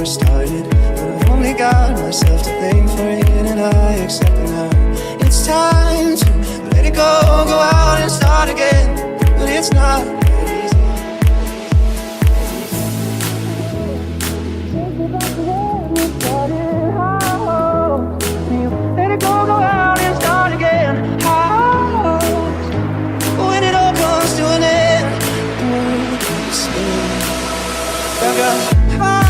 first started. But I've only got myself to thank for it, and I accept it now. It's time to let it go out and start again. But it's not that easy. Let it go out and start again. How? When it all comes to an end, the world is spinning. How?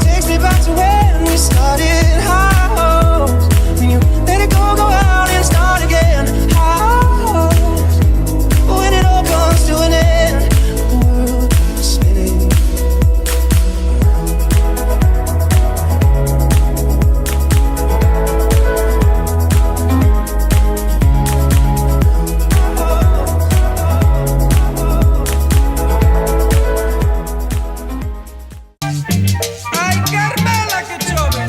Takes me back to when we started. How? When you let it go out and start again. How? When it all comes to an end, the world is spinning. ¡Ay, Carmela, que chove!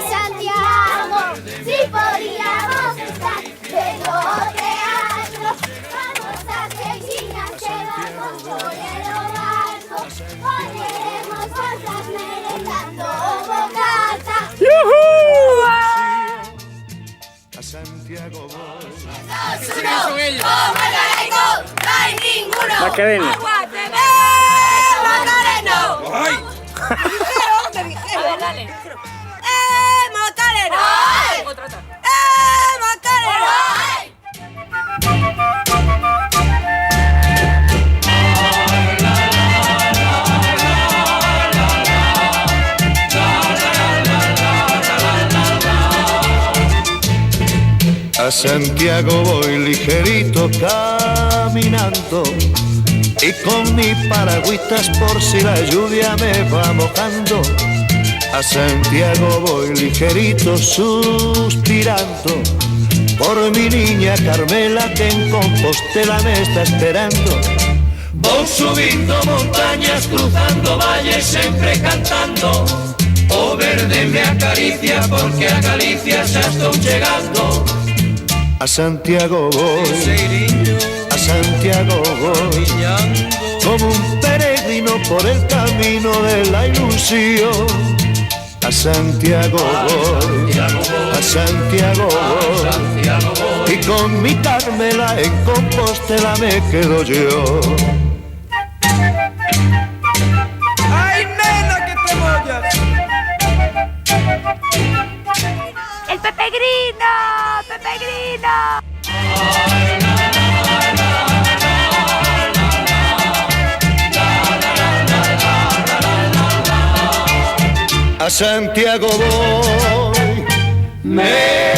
Santiago, si podríamos estar en otro teatro, vamos a seguir llevamos por el barco, ponemos cosas merendando bocata. A Santiago voy. ¡Macareno! ¡No hay ninguno! Macarena. ¡Aguante! ¡Macareno! ¡Ay! ¿Dónde dijeron? A ver, dale. ¡Macareno! Otra. ¡Macareno! A Santiago voy ligerito caminando y con mis paragüitas por si la lluvia me va mojando. A Santiago voy ligerito suspirando por mi niña Carmela que en Compostela me está esperando. Voy subiendo montañas, cruzando valles, siempre cantando. O verde me acaricia porque a Galicia ya estoy llegando. A Santiago voy, a Santiago voy, como un peregrino por el camino de la ilusión. A Santiago voy, a Santiago voy, y con mi Carmela en Compostela me quedo yo. ¡Ay, nena, que te mollas! ¡El Pepe Grino! ¡Pepe Grino! A Santiago voy, me